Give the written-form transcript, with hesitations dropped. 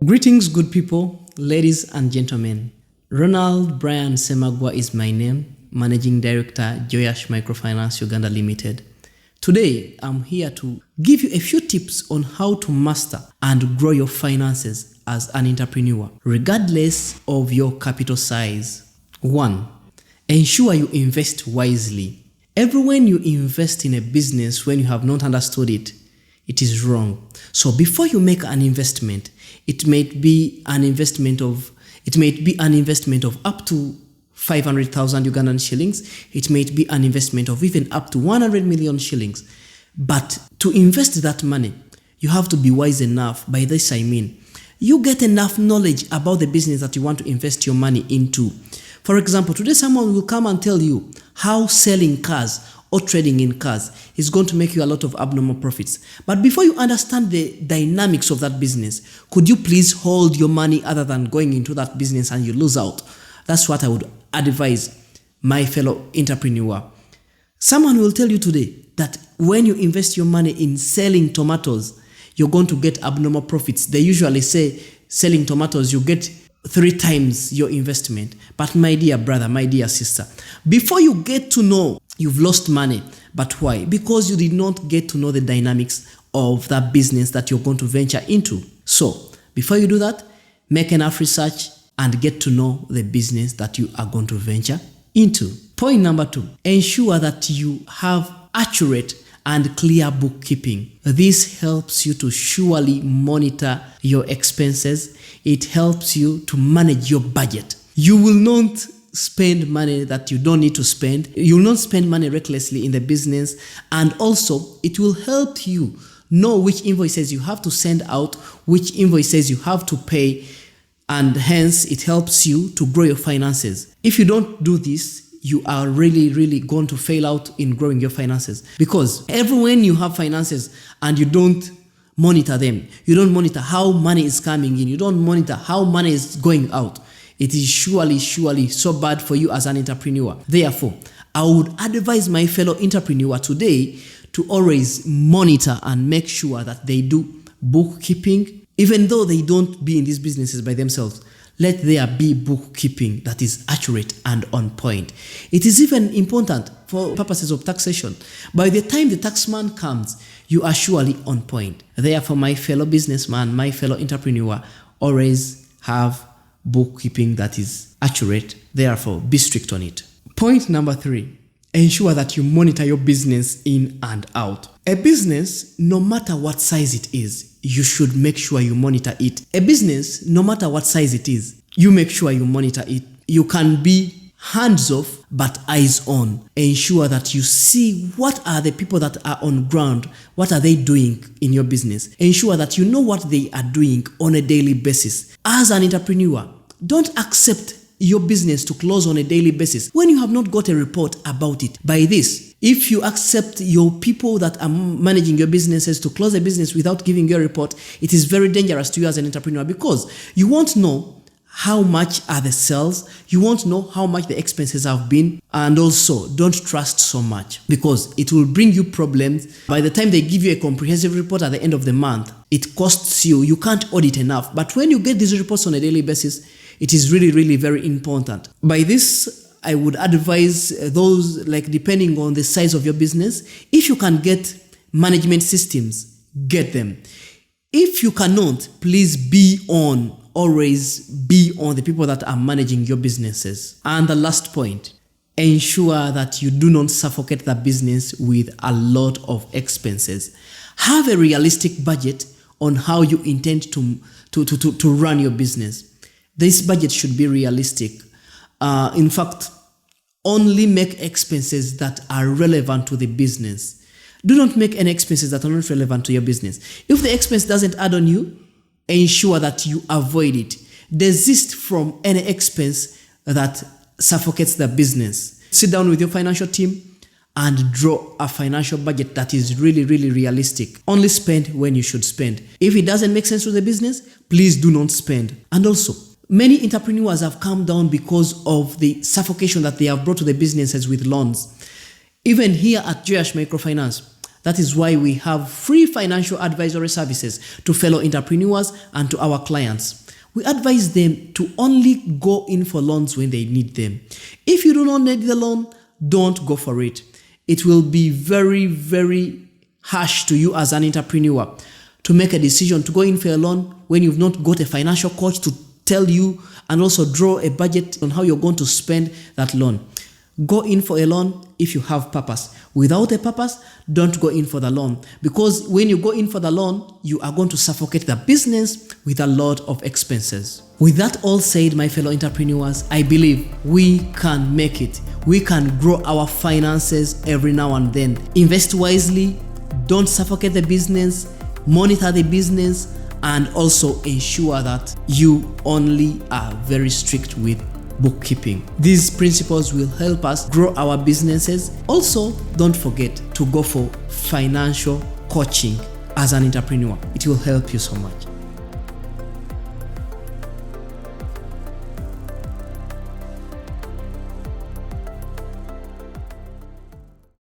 Greetings, good people, ladies and gentlemen. Ronald Brian Semagwa is my name, Managing Director, Joyash Microfinance Uganda Limited. Today, I'm here to give you a few tips on how to master and grow your finances as an entrepreneur, regardless of your capital size. 1. Ensure you invest wisely. Everyone you invest in a business when you have not understood it, it is wrong. So before you make an investment, it may be an investment of up to 500,000 Ugandan shillings. It may be an investment of even up to 100 million shillings. But to invest that money, you have to be wise enough. By this I mean, you get enough knowledge about the business that you want to invest your money into. For example, today someone will come and tell you how selling cars or trading in cars is going to make you a lot of abnormal profits. But before you understand the dynamics of that business, could you please hold your money other than going into that business and you lose out? That's what I would advise my fellow entrepreneur. Someone will tell you today that when you invest your money in selling tomatoes, you're going to get abnormal profits. They usually say selling tomatoes, you get 3 times your investment. But my dear brother, my dear sister, before you get to know, you've lost money. But why? Because you did not get to know the dynamics of that business that you're going to venture into. So before you do that, make enough research and get to know the business that you are going to venture into. Point number 2, ensure that you have accurate and clear bookkeeping. This helps you to surely monitor your expenses. It helps you to manage your budget. You will not spend money that you don't need to spend. You will not spend money recklessly in the business. And also, it will help you know which invoices you have to send out, which invoices you have to pay, and hence it helps you to grow your finances. If you don't do this, you are really going to fail out in growing your finances, because when you have finances and you don't monitor them, you don't monitor how money is coming in, you don't monitor how money is going out, it is surely so bad for you as an entrepreneur. Therefore, I would advise my fellow entrepreneur today to always monitor and make sure that they do bookkeeping. Even though they don't be in these businesses by themselves, let there be bookkeeping that is accurate and on point. It is even important for purposes of taxation. By the time the taxman comes, you are surely on point. Therefore, my fellow businessman, my fellow entrepreneur, always have bookkeeping that is accurate. Therefore, be strict on it. Point number 3, ensure that you monitor your business in and out. A business, no matter what size it is, you should make sure you monitor it. A business, no matter what size it is, you make sure you monitor it. You can be hands off, but eyes on. Ensure that you see what are the people that are on ground, what are they doing in your business. Ensure that you know what they are doing on a daily basis. As an entrepreneur, don't accept your business to close on a daily basis when you have not got a report about it. By this, if you accept your people that are managing your businesses to close a business without giving you a report, it is very dangerous to you as an entrepreneur, because you won't know how much are the sales, you won't know how much the expenses have been, and also don't trust so much, because it will bring you problems. By the time they give you a comprehensive report at the end of the month, it costs you, you can't audit enough. But when you get these reports on a daily basis, it is really very important. By this, I would advise those, depending on the size of your business, if you can get management systems, get them. If you cannot, please always be on the people that are managing your businesses. And the last point, ensure that you do not suffocate the business with a lot of expenses. Have a realistic budget on how you intend to run your business. This budget should be realistic. In fact, only make expenses that are relevant to the business. Do not make any expenses that are not relevant to your business. If the expense doesn't add on you, ensure that you avoid it. Desist from any expense that suffocates the business. Sit down with your financial team and draw a financial budget that is really realistic. Only spend when you should spend. If it doesn't make sense to the business, please do not spend. And also, many entrepreneurs have come down because of the suffocation that they have brought to the businesses with loans. Even here at Joyash Microfinance, That is why we have free financial advisory services to fellow entrepreneurs and to our clients. We advise them to only go in for loans when they need them. If you do not need the loan, don't go for it. It will be very, very harsh to you as an entrepreneur to make a decision to go in for a loan when you've not got a financial coach to tell you and also draw a budget on how you're going to spend that loan. Go in for a loan if you have purpose. Without a purpose, don't go in for the loan, because when you go in for the loan, you are going to suffocate the business with a lot of expenses. With that all said, my fellow entrepreneurs, I believe we can make it. We can grow our finances every now and then. Invest wisely, don't suffocate the business, monitor the business, and also ensure that you only are very strict with bookkeeping. These principles will help us grow our businesses. Also, don't forget to go for financial coaching as an entrepreneur. It will help you so much.